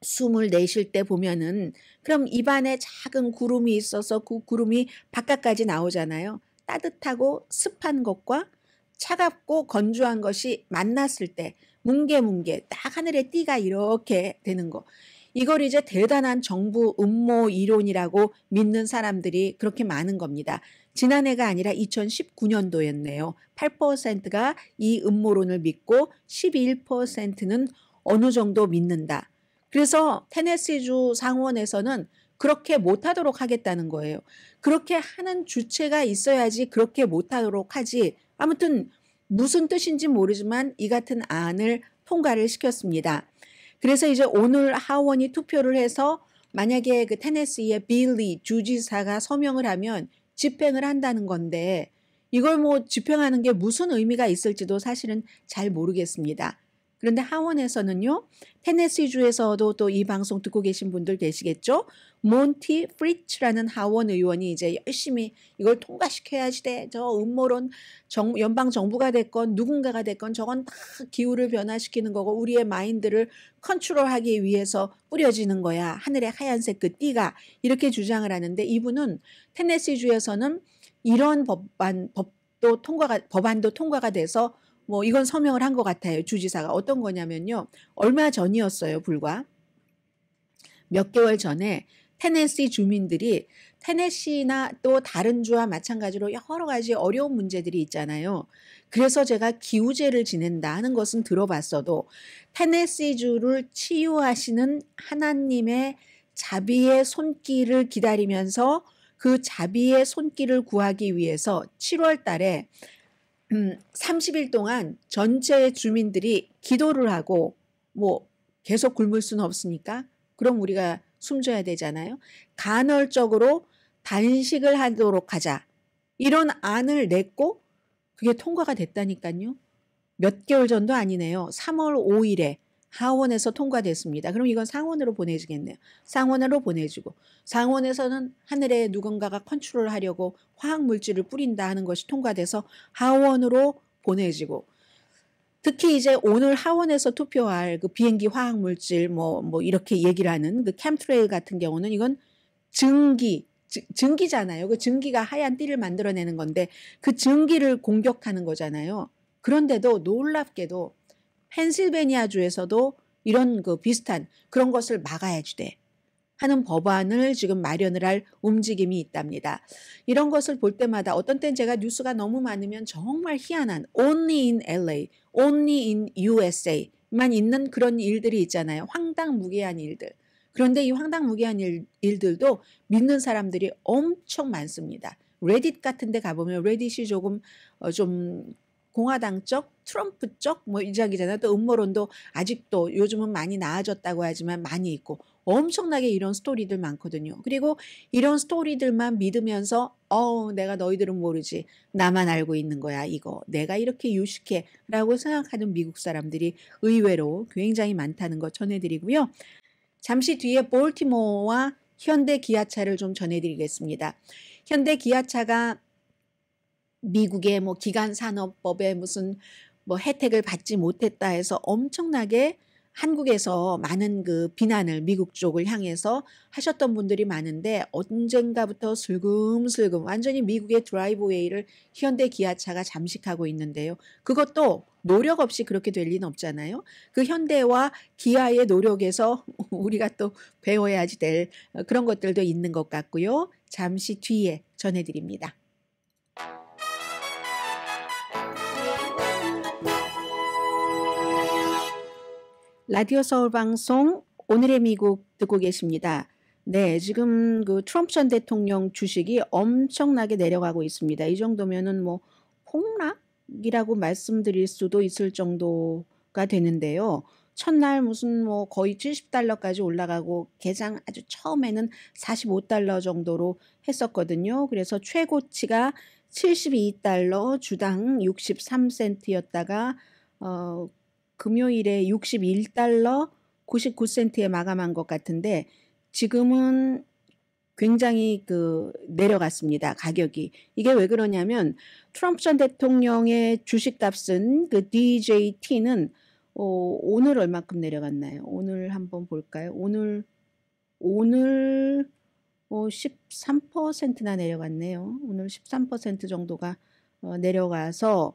숨을 내쉴 때 보면은 그럼 입안에 작은 구름이 있어서 그 구름이 바깥까지 나오잖아요. 따뜻하고 습한 것과 차갑고 건조한 것이 만났을 때 뭉게뭉게 딱 하늘에 띠가 이렇게 되는 거. 이걸 이제 대단한 정부 음모 이론이라고 믿는 사람들이 그렇게 많은 겁니다. 지난해가 아니라 2019년도였네요. 8%가 이 음모론을 믿고 11%는 어느 정도 믿는다. 그래서 테네시주 상원에서는 그렇게 못하도록 하겠다는 거예요. 그렇게 하는 주체가 있어야지 그렇게 못하도록 하지. 아무튼 무슨 뜻인지 모르지만 이 같은 안을 통과를 시켰습니다. 그래서 이제 오늘 하원이 투표를 해서 만약에 그 테네시의 빌리 주지사가 서명을 하면 집행을 한다는 건데 이걸 뭐 집행하는 게 무슨 의미가 있을지도 사실은 잘 모르겠습니다. 그런데 하원에서는요, 테네시주에서도 또 이 방송 듣고 계신 분들 계시겠죠? 몬티 프리츠라는 하원 의원이 이제 열심히 이걸 통과시켜야지 돼. 저 음모론 연방 정부가 됐건 누군가가 됐건 저건 다 기후를 변화시키는 거고 우리의 마인드를 컨트롤하기 위해서 뿌려지는 거야. 하늘의 하얀색 그 띠가 이렇게 주장을 하는데 이분은 테네시주에서는 이런 법안도 통과가 돼서 뭐 이건 서명을 한 것 같아요. 주지사가. 어떤 거냐면요. 얼마 전이었어요. 불과 몇 개월 전에 테네시 주민들이 테네시나 또 다른 주와 마찬가지로 여러 가지 어려운 문제들이 있잖아요. 그래서 제가 기후제를 지낸다 하는 것은 들어봤어도 테네시주를 치유하시는 하나님의 자비의 손길을 기다리면서 그 자비의 손길을 구하기 위해서 7월 달에 30일 동안 전체 주민들이 기도를 하고 뭐 계속 굶을 수는 없으니까 그럼 우리가 숨져야 되잖아요. 간헐적으로 단식을 하도록 하자. 이런 안을 냈고 그게 통과가 됐다니까요. 몇 개월 전도 아니네요. 3월 5일에 하원에서 통과됐습니다. 그럼 이건 상원으로 보내지겠네요. 상원으로 보내주고 상원에서는 하늘에 누군가가 컨트롤하려고 화학물질을 뿌린다 하는 것이 통과돼서 하원으로 보내지고 특히 이제 오늘 하원에서 투표할 그 비행기 화학물질 뭐 이렇게 얘기를 하는 그 캠트레일 같은 경우는 이건 증기잖아요. 그 증기가 하얀 띠를 만들어내는 건데 그 증기를 공격하는 거잖아요. 그런데도 놀랍게도 펜실베니아주에서도 이런 그 비슷한 그런 것을 막아야지 돼 하는 법안을 지금 마련을 할 움직임이 있답니다. 이런 것을 볼 때마다 어떤 땐 제가 뉴스가 너무 많으면 정말 희한한 only in LA, only in USA만 있는 그런 일들이 있잖아요. 황당무계한 일들. 그런데 이 황당무계한 일들도 믿는 사람들이 엄청 많습니다. 레딧 같은 데 가보면 레딧이 조금 좀 공화당 쪽, 트럼프 쪽 뭐 이야기잖아요. 또 음모론도 아직도 요즘은 많이 나아졌다고 하지만 많이 있고 엄청나게 이런 스토리들 많거든요. 그리고 이런 스토리들만 믿으면서 내가 너희들은 모르지. 나만 알고 있는 거야 이거. 내가 이렇게 유식해 라고 생각하는 미국 사람들이 의외로 굉장히 많다는 거 전해드리고요. 잠시 뒤에 볼티모어와 현대 기아차를 좀 전해드리겠습니다. 현대 기아차가 미국의 뭐 기간산업법에 무슨 뭐 혜택을 받지 못했다 해서 엄청나게 한국에서 많은 그 비난을 미국 쪽을 향해서 하셨던 분들이 많은데 언젠가부터 슬금슬금 완전히 미국의 드라이브웨이를 현대 기아차가 잠식하고 있는데요. 그것도 노력 없이 그렇게 될 리는 없잖아요. 그 현대와 기아의 노력에서 우리가 또 배워야지 될 그런 것들도 있는 것 같고요. 잠시 뒤에 전해드립니다. 라디오 서울 방송 오늘의 미국 듣고 계십니다. 네, 지금 그 트럼프 전 대통령 주식이 엄청나게 내려가고 있습니다. 이 정도면은 뭐 폭락이라고 말씀드릴 수도 있을 정도가 되는데요. 첫날 무슨 뭐 거의 $70까지 올라가고 개장 아주 처음에는 $45 정도로 했었거든요. 그래서 최고치가 $72, 주당 63센트였다가 금요일에 $61 99센트에 마감한 것 같은데 지금은 굉장히 내려갔습니다. 가격이. 이게 왜 그러냐면 트럼프 전 대통령의 주식값은 그 DJT는 오늘 얼마큼 내려갔나요? 오늘 한번 볼까요? 오늘 13%나 내려갔네요. 오늘 13% 정도가 내려가서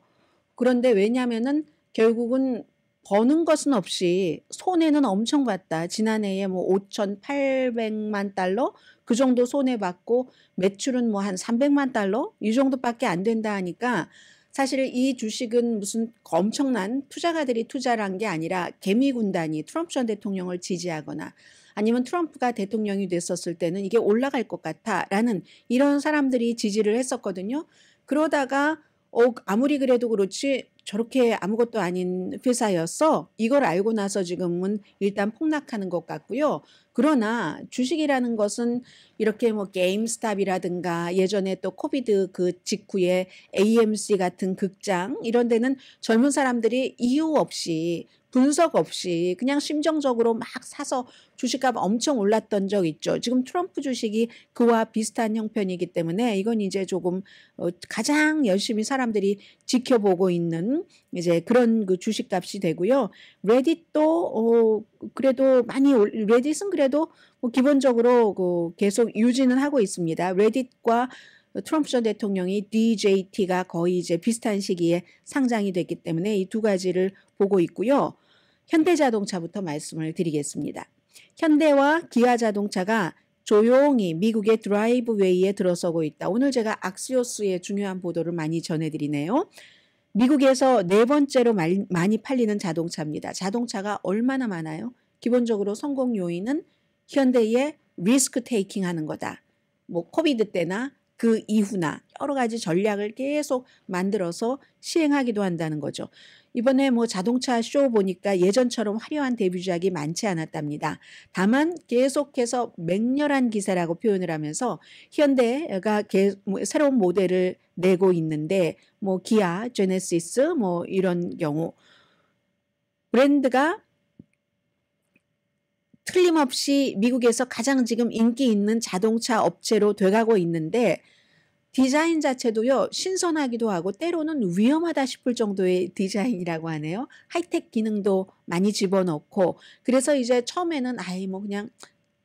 그런데 왜냐면은 결국은 버는 것은 없이 손해는 엄청 봤다. 지난해에 뭐 5,800만 달러 그 정도 손해봤고 매출은 뭐 한 300만 달러 이 정도밖에 안 된다 하니까 사실 이 주식은 무슨 엄청난 투자가들이 투자를 한 게 아니라 개미 군단이 트럼프 전 대통령을 지지하거나 아니면 트럼프가 대통령이 됐었을 때는 이게 올라갈 것 같아라는 이런 사람들이 지지를 했었거든요. 그러다가 아무리 그래도 그렇지 저렇게 아무것도 아닌 회사였어. 이걸 알고 나서 지금은 일단 폭락하는 것 같고요. 그러나 주식이라는 것은 이렇게 뭐 게임스탑이라든가 예전에 또 코비드 그 직후에 AMC 같은 극장 이런 데는 젊은 사람들이 이유 없이 분석 없이 그냥 심정적으로 막 사서 주식값 엄청 올랐던 적 있죠. 지금 트럼프 주식이 그와 비슷한 형편이기 때문에 이건 이제 조금 가장 열심히 사람들이 지켜보고 있는 이제 그런 그 주식값이 되고요. 레딧도 그래도 많이 레딧은 그래도 뭐 기본적으로 그 계속 유지는 하고 있습니다. 레딧과 트럼프 전 대통령이 DJT가 거의 이제 비슷한 시기에 상장이 됐기 때문에 이 두 가지를 보고 있고요. 현대자동차부터 말씀을 드리겠습니다. 현대와 기아자동차가 조용히 미국의 드라이브웨이에 들어서고 있다. 오늘 제가 악시오스의 중요한 보도를 많이 전해드리네요. 미국에서 네 번째로 많이 팔리는 자동차입니다. 자동차가 얼마나 많아요? 기본적으로 성공 요인은 현대의 리스크 테이킹 하는 거다. 뭐 코비드 때나 그 이후나 여러 가지 전략을 계속 만들어서 시행하기도 한다는 거죠. 이번에 뭐 자동차 쇼 보니까 예전처럼 화려한 데뷔작이 많지 않았답니다. 다만 계속해서 맹렬한 기세라고 표현을 하면서 현대가 새로운 모델을 내고 있는데 뭐 기아, 제네시스 뭐 이런 경우 브랜드가 틀림없이 미국에서 가장 지금 인기 있는 자동차 업체로 돼가고 있는데 디자인 자체도요 신선하기도 하고 때로는 위험하다 싶을 정도의 디자인이라고 하네요. 하이텍 기능도 많이 집어넣고 그래서 이제 처음에는 아이 뭐 그냥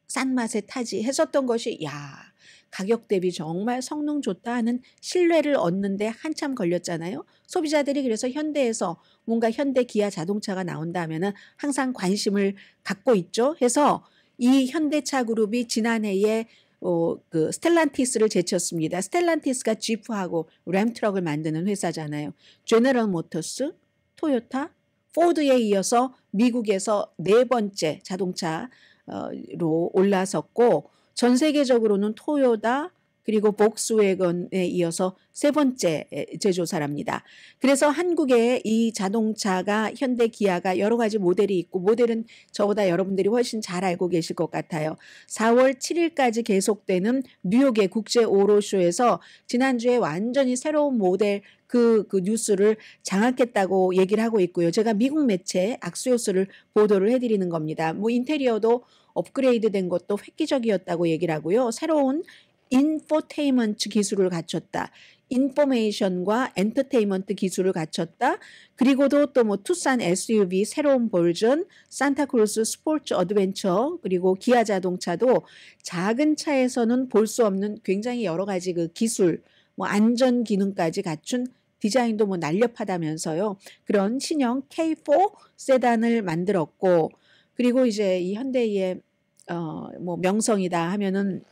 싼 맛에 타지 했었던 것이 야 가격 대비 정말 성능 좋다 하는 신뢰를 얻는데 한참 걸렸잖아요. 소비자들이 그래서 현대에서 뭔가 현대 기아 자동차가 나온다 하면은 항상 관심을 갖고 있죠. 해서 이 현대차 그룹이 지난해에 그 스텔란티스를 제쳤습니다. 스텔란티스가 지프하고 램트럭을 만드는 회사잖아요. 제너럴 모터스, 토요타, 포드에 이어서 미국에서 네 번째 자동차로 올라섰고 전 세계적으로는 토요타 그리고 복스웨건에 이어서 세 번째 제조사랍니다. 그래서 한국에 이 자동차가 현대 기아가 여러 가지 모델이 있고 모델은 저보다 여러분들이 훨씬 잘 알고 계실 것 같아요. 4월 7일까지 계속되는 뉴욕의 국제 오로쇼에서 지난주에 완전히 새로운 모델 그 뉴스를 장악했다고 얘기를 하고 있고요. 제가 미국 매체 악스요스를 보도를 해드리는 겁니다. 뭐 인테리어도 업그레이드 된 것도 획기적이었다고 얘기를 하고요. 새로운 인포테인먼트 기술을 갖췄다. 인포메이션과 엔터테인먼트 기술을 갖췄다. 그리고도 또 뭐 투싼 SUV 새로운 버전, 산타크루스 스포츠 어드벤처 그리고 기아 자동차도 작은 차에서는 볼 수 없는 굉장히 여러 가지 그 기술, 뭐 안전 기능까지 갖춘 디자인도 뭐 날렵하다면서요. 그런 신형 K4 세단을 만들었고 그리고 이제 이 현대의 뭐 명성이다 하면은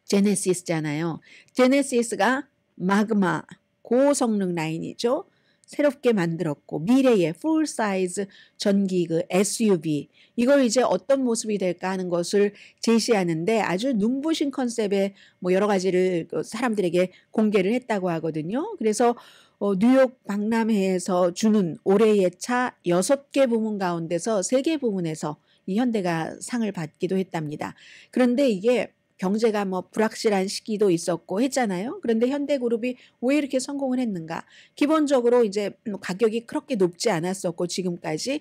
제네시스잖아요. 제네시스가 마그마 고성능 라인이죠. 새롭게 만들었고 미래의 풀 사이즈 전기 그 SUV 이걸 이제 어떤 모습이 될까 하는 것을 제시하는데 아주 눈부신 컨셉의 뭐 여러 가지를 사람들에게 공개를 했다고 하거든요. 그래서 뉴욕 박람회에서 주는 올해의 차 6개 부문 가운데서 3개 부문에서 이 현대가 상을 받기도 했답니다. 그런데 이게 경제가 뭐 불확실한 시기도 있었고 했잖아요. 그런데 현대그룹이 왜 이렇게 성공을 했는가? 기본적으로 이제 가격이 그렇게 높지 않았었고 지금까지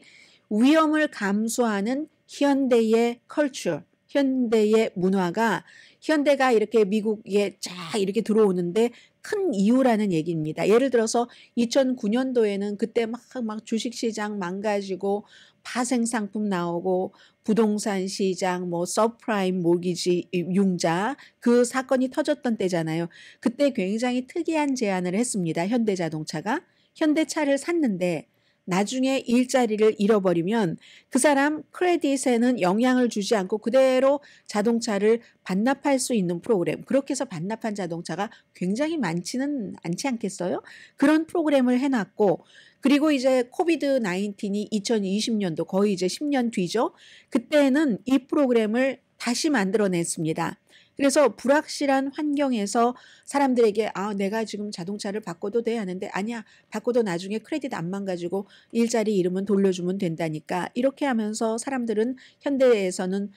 위험을 감수하는 현대의 컬처, 현대의 문화가 현대가 이렇게 미국에 쫙 이렇게 들어오는데 큰 이유라는 얘기입니다. 예를 들어서 2009년도에는 그때 막 주식시장 망가지고 파생 상품 나오고 부동산 시장 뭐 서프라임 모기지 융자 그 사건이 터졌던 때잖아요. 그때 굉장히 특이한 제안을 했습니다. 현대자동차가 현대차를 샀는데 나중에 일자리를 잃어버리면 그 사람 크레딧에는 영향을 주지 않고 그대로 자동차를 반납할 수 있는 프로그램. 그렇게 해서 반납한 자동차가 굉장히 많지는 않지 않겠어요? 그런 프로그램을 해놨고 그리고 이제 코비드 19이 2020년도 거의 이제 10년 뒤죠. 그때는 이 프로그램을 다시 만들어냈습니다. 그래서 불확실한 환경에서 사람들에게 내가 지금 자동차를 바꿔도 돼 하는데 아니야. 바꿔도 나중에 크레딧 안 망가지고 일자리 잃으면 돌려주면 된다니까. 이렇게 하면서 사람들은 현대에서는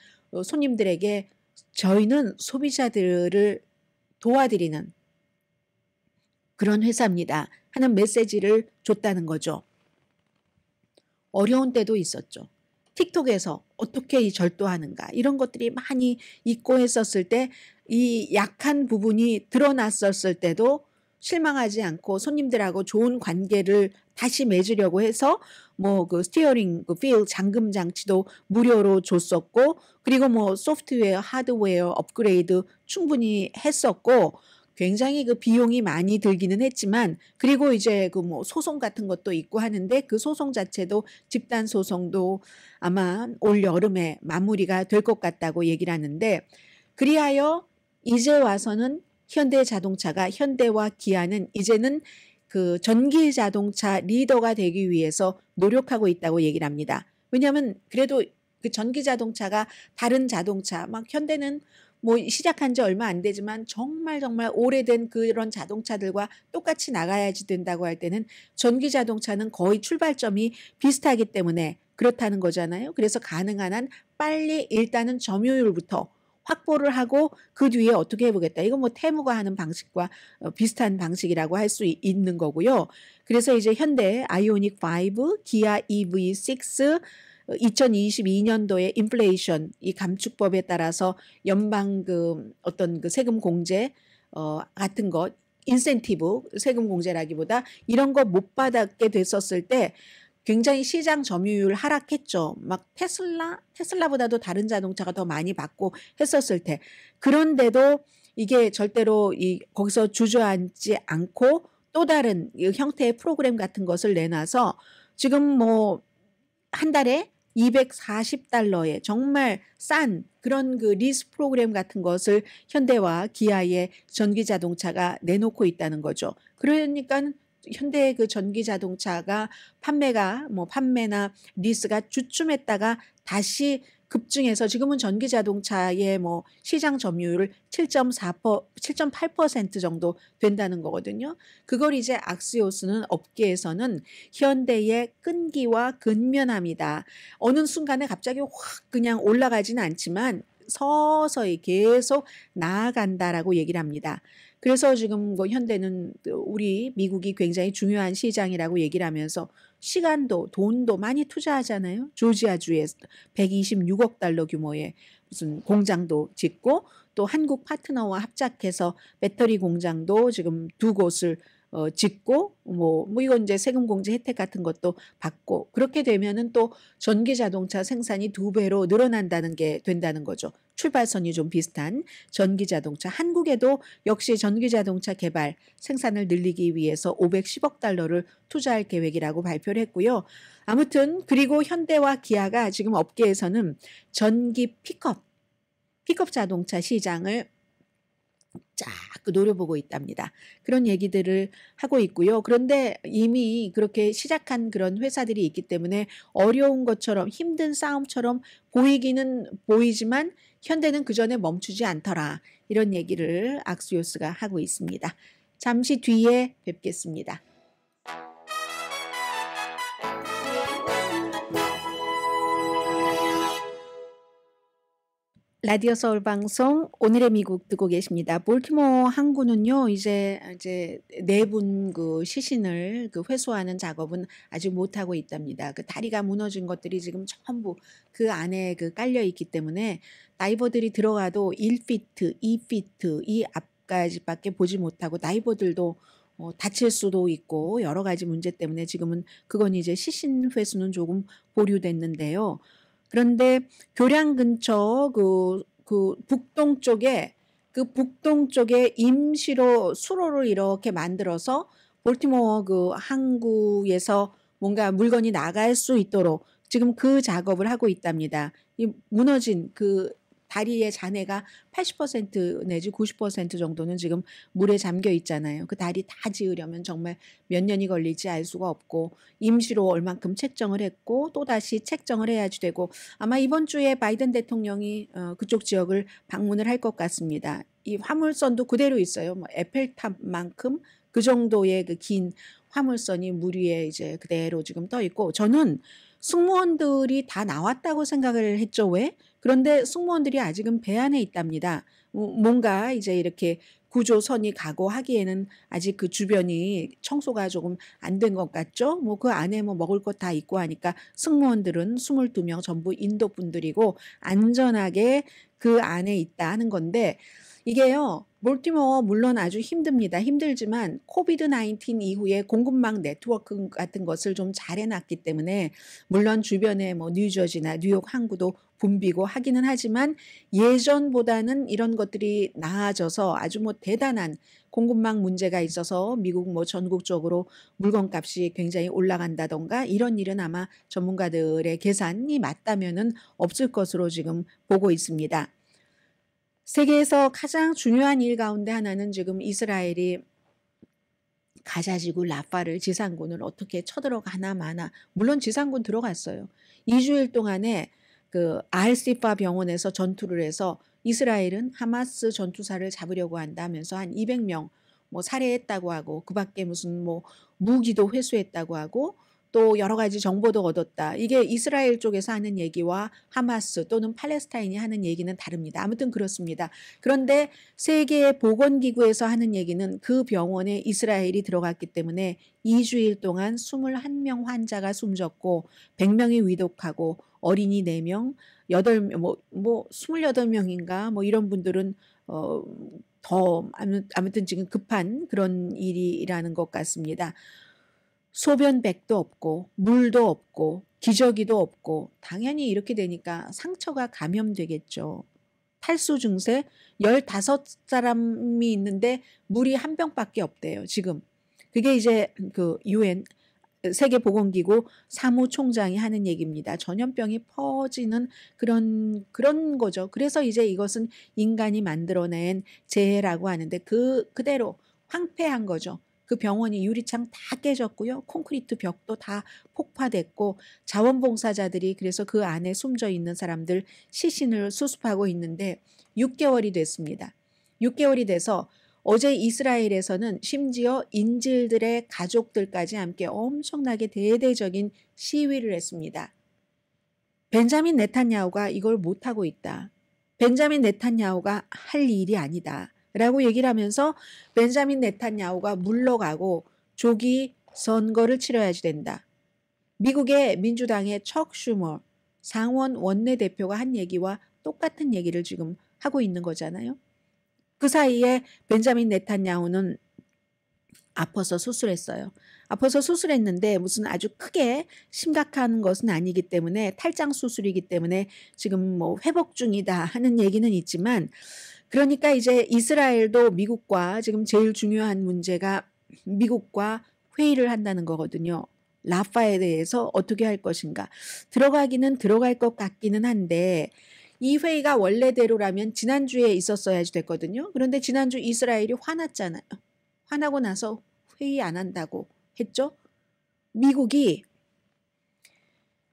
손님들에게 저희는 소비자들을 도와드리는 그런 회사입니다 하는 메시지를 줬다는 거죠. 어려운 때도 있었죠. 틱톡에서 어떻게 절도하는가 이런 것들이 많이 있고 했었을 때 이 약한 부분이 드러났었을 때도 실망하지 않고 손님들하고 좋은 관계를 다시 맺으려고 해서 뭐 그 스티어링 그 휠 잠금 장치도 무료로 줬었고 그리고 뭐 소프트웨어 하드웨어 업그레이드 충분히 했었고 굉장히 그 비용이 많이 들기는 했지만 그리고 이제 그 뭐 소송 같은 것도 있고 하는데 그 소송 자체도 집단 소송도 아마 올 여름에 마무리가 될 것 같다고 얘기를 하는데 그리하여 이제 와서는 현대자동차가 현대와 기아는 이제는 그 전기 자동차 리더가 되기 위해서 노력하고 있다고 얘기를 합니다. 왜냐하면 그래도 그 전기 자동차가 다른 자동차 막 현대는 뭐 시작한 지 얼마 안 되지만 정말 오래된 그런 자동차들과 똑같이 나가야지 된다고 할 때는 전기 자동차는 거의 출발점이 비슷하기 때문에 그렇다는 거잖아요. 그래서 가능한 한 빨리 일단은 점유율부터 확보를 하고 그 뒤에 어떻게 해보겠다. 이건 뭐 테무가 하는 방식과 비슷한 방식이라고 할 수 있는 거고요. 그래서 이제 현대 아이오닉 5, 기아 EV6 2022년도에 인플레이션 이 감축법에 따라서 연방 그 어떤 그 세금 공제 같은 것 인센티브 세금 공제라기보다 이런 거 못 받게 됐었을 때 굉장히 시장 점유율 하락했죠. 막 테슬라보다도 다른 자동차가 더 많이 받고 했었을 때 그런데도 이게 절대로 거기서 주저앉지 않고 또 다른 형태의 프로그램 같은 것을 내놔서 지금 뭐 한 달에 $240에 정말 싼 그런 그 리스 프로그램 같은 것을 현대와 기아의 전기 자동차가 내놓고 있다는 거죠. 그러니까 현대의 그 전기 자동차가 판매나 리스가 주춤했다가 다시 급증해서 지금은 전기 자동차의 뭐 시장 점유율 7.8% 정도 된다는 거거든요. 그걸 이제 악시오스는 업계에서는 현대의 끈기와 근면함이다. 어느 순간에 갑자기 확 그냥 올라가지는 않지만 서서히 계속 나아간다라고 얘기를 합니다. 그래서 지금 뭐 현대는 우리 미국이 굉장히 중요한 시장이라고 얘기를 하면서 시간도 돈도 많이 투자하잖아요. 조지아주에 126억 달러 규모의 무슨 공장도 짓고 또 한국 파트너와 합작해서 배터리 공장도 지금 2곳을 짓고 뭐 이건 이제 세금 공제 혜택 같은 것도 받고 그렇게 되면은 또 전기 자동차 생산이 2배로 늘어난다는 게 된다는 거죠. 출발선이 좀 비슷한 전기 자동차. 한국에도 역시 전기 자동차 개발 생산을 늘리기 위해서 510억 달러를 투자할 계획이라고 발표를 했고요. 아무튼 그리고 현대와 기아가 지금 업계에서는 전기 픽업 자동차 시장을 쫙 노려보고 있답니다. 그런 얘기들을 하고 있고요. 그런데 이미 그렇게 시작한 그런 회사들이 있기 때문에 어려운 것처럼 힘든 싸움처럼 보이기는 보이지만 현대는 그 전에 멈추지 않더라. 이런 얘기를 악시오스가 하고 있습니다. 잠시 뒤에 뵙겠습니다. 라디오 서울 방송 오늘의 미국 듣고 계십니다. 볼티모어 항구는요 이제 4분 그 시신을 그 회수하는 작업은 아직 못 하고 있답니다. 그 다리가 무너진 것들이 지금 전부 그 안에 그 깔려 있기 때문에 다이버들이 들어가도 1피트, 2피트 이 앞까지밖에 보지 못하고 다이버들도 다칠 수도 있고 여러 가지 문제 때문에 지금은 그건 이제 시신 회수는 조금 보류됐는데요. 그런데 교량 근처 그 북동쪽에 임시로 수로를 이렇게 만들어서 볼티모어 그 항구에서 뭔가 물건이 나갈 수 있도록 지금 그 작업을 하고 있답니다. 이 무너진 그 다리의 잔해가 80% 내지 90% 정도는 지금 물에 잠겨 있잖아요. 그 다리 다 지으려면 정말 몇 년이 걸릴지 알 수가 없고 임시로 얼만큼 책정을 했고 또다시 책정을 해야지 되고 아마 이번 주에 바이든 대통령이 그쪽 지역을 방문을 할 것 같습니다. 이 화물선도 그대로 있어요. 뭐 에펠탑만큼 그 정도의 그 긴 화물선이 물 위에 이제 그대로 지금 떠 있고 저는 승무원들이 다 나왔다고 생각을 했죠. 왜? 그런데 승무원들이 아직은 배 안에 있답니다. 뭔가 이제 이렇게 구조선이 가고 하기에는 아직 그 주변이 청소가 조금 안 된 것 같죠? 뭐 그 안에 뭐 먹을 것 다 있고 하니까 승무원들은 22명 전부 인도 분들이고 안전하게 그 안에 있다 하는 건데 이게요. 볼티모어 물론 아주 힘듭니다. 힘들지만 코비드 19 이후에 공급망 네트워크 같은 것을 좀 잘 해놨기 때문에 물론 주변에 뭐 뉴저지나 뉴욕 항구도 붐비고 하기는 하지만 예전보다는 이런 것들이 나아져서 아주 뭐 대단한 공급망 문제가 있어서 미국 뭐 전국적으로 물건값이 굉장히 올라간다던가 이런 일은 아마 전문가들의 계산이 맞다면은 없을 것으로 지금 보고 있습니다. 세계에서 가장 중요한 일 가운데 하나는 지금 이스라엘이 가자지구 라파를 지상군을 어떻게 쳐들어가나 마나 물론 지상군 들어갔어요. 2주일 동안에 그 알시파 병원에서 전투를 해서 이스라엘은 하마스 전투사를 잡으려고 한다면서 한 200명 뭐 살해했다고 하고 그밖에 무슨 뭐 무기도 회수했다고 하고 또 여러 가지 정보도 얻었다. 이게 이스라엘 쪽에서 하는 얘기와 하마스 또는 팔레스타인이 하는 얘기는 다릅니다. 아무튼 그렇습니다. 그런데 세계 보건기구에서 하는 얘기는 그 병원에 이스라엘이 들어갔기 때문에 2주일 동안 21명 환자가 숨졌고 100명이 위독하고 어린이 4명, 8명, 뭐 28명인가 뭐 이런 분들은 더 아무튼 지금 급한 그런 일이라는 것 같습니다. 소변백도 없고 물도 없고 기저귀도 없고 당연히 이렇게 되니까 상처가 감염되겠죠. 탈수 증세 15사람이 있는데 물이 한 병밖에 없대요. 지금. 그게 이제 그 UN 세계보건기구 사무총장이 하는 얘기입니다. 전염병이 퍼지는 그런 거죠. 그래서 이제 이것은 인간이 만들어낸 재해라고 하는데 그대로 황폐한 거죠. 그 병원이 유리창 다 깨졌고요. 콘크리트 벽도 다 폭파됐고 자원봉사자들이 그래서 그 안에 숨져 있는 사람들 시신을 수습하고 있는데 6개월이 됐습니다. 6개월이 돼서 어제 이스라엘에서는 심지어 인질들의 가족들까지 함께 엄청나게 대대적인 시위를 했습니다. 벤자민 네탄야후가 이걸 못하고 있다. 벤자민 네탄야후가 할 일이 아니다. 라고 얘기를 하면서 벤자민 네탄야후가 물러가고 조기 선거를 치러야지 된다. 미국의 민주당의 척 슈머 상원 원내대표가 한 얘기와 똑같은 얘기를 지금 하고 있는 거잖아요. 그 사이에 벤자민 네탄야후는 아파서 수술했어요. 아파서 수술했는데 무슨 아주 크게 심각한 것은 아니기 때문에 탈장 수술이기 때문에 지금 뭐 회복 중이다 하는 얘기는 있지만 그러니까 이제 이스라엘도 미국과 지금 제일 중요한 문제가 미국과 회의를 한다는 거거든요. 라파에 대해서 어떻게 할 것인가. 들어가기는 들어갈 것 같기는 한데 이 회의가 원래대로라면 지난주에 있었어야지 됐거든요. 그런데 지난주 이스라엘이 화났잖아요. 화나고 나서 회의 안 한다고 했죠. 미국이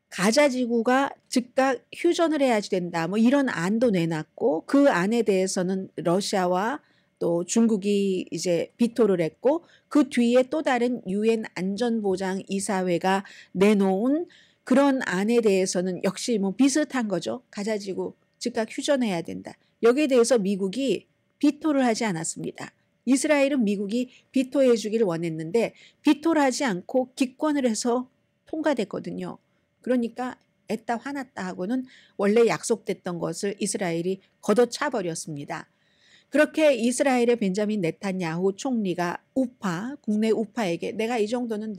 가자지구가 즉각 휴전을 해야지 된다. 뭐 이런 안도 내놨고 그 안에 대해서는 러시아와 또 중국이 이제 비토를 했고 그 뒤에 또 다른 유엔 안전보장 이사회가 내놓은 그런 안에 대해서는 역시 뭐 비슷한 거죠. 가자지구 즉각 휴전해야 된다. 여기에 대해서 미국이 비토를 하지 않았습니다. 이스라엘은 미국이 비토해 주기를 원했는데 비토를 하지 않고 기권을 해서 통과됐거든요. 그러니까 애따 화났다 하고는 원래 약속됐던 것을 이스라엘이 걷어차 버렸습니다. 그렇게 이스라엘의 벤자민 네탄야후 총리가 국내 우파에게 내가 이 정도는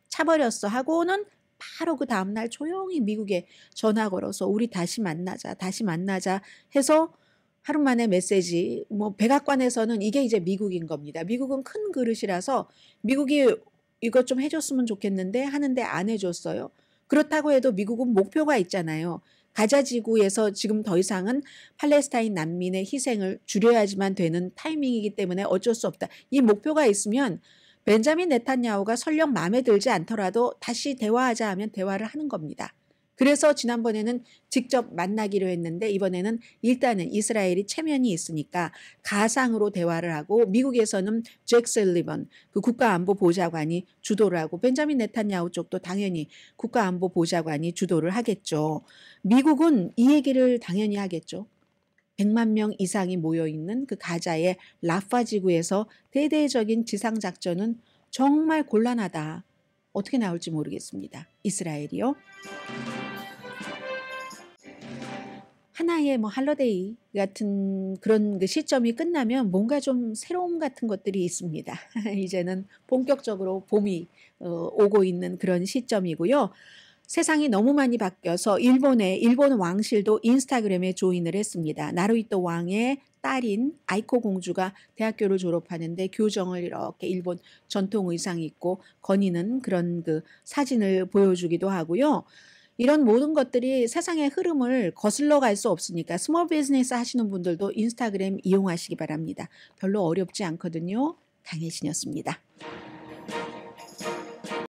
차버렸어 하고는 바로 그 다음날 조용히 미국에 전화 걸어서 우리 다시 만나자 해서 하루 만에 메시지 뭐 백악관에서는 이게 이제 미국인 겁니다. 미국은 큰 그릇이라서 미국이 이것 좀 해줬으면 좋겠는데 하는데 안 해줬어요. 그렇다고 해도 미국은 목표가 있잖아요. 가자 지구에서 지금 더 이상은 팔레스타인 난민의 희생을 줄여야지만 되는 타이밍이기 때문에 어쩔 수 없다. 이 목표가 있으면 벤자민 네탄야후가 설령 마음에 들지 않더라도 다시 대화하자 하면 대화를 하는 겁니다. 그래서 지난번에는 직접 만나기로 했는데 이번에는 일단은 이스라엘이 체면이 있으니까 가상으로 대화를 하고 미국에서는 잭 셀리번 그 국가안보보좌관이 주도를 하고 벤자민 네탄야후 쪽도 당연히 국가안보보좌관이 주도를 하겠죠. 미국은 이 얘기를 당연히 하겠죠. 100만 명 이상이 모여있는 그 가자의 라파 지구에서 대대적인 지상작전은 정말 곤란하다. 어떻게 나올지 모르겠습니다. 이스라엘이요. 하나의 뭐 할러데이 같은 그런 그 시점이 끝나면 뭔가 좀 새로움 같은 것들이 있습니다. 이제는 본격적으로 봄이 오고 있는 그런 시점이고요. 세상이 너무 많이 바뀌어서 일본 왕실도 인스타그램에 조인을 했습니다. 나루히토 왕의 딸인 아이코 공주가 대학교를 졸업하는데 교정을 이렇게 일본 전통 의상 입고 거니는 그런 그 사진을 보여주기도 하고요. 이런 모든 것들이 세상의 흐름을 거슬러 갈 수 없으니까 스몰 비즈니스 하시는 분들도 인스타그램 이용하시기 바랍니다. 별로 어렵지 않거든요. 강혜신이었습니다.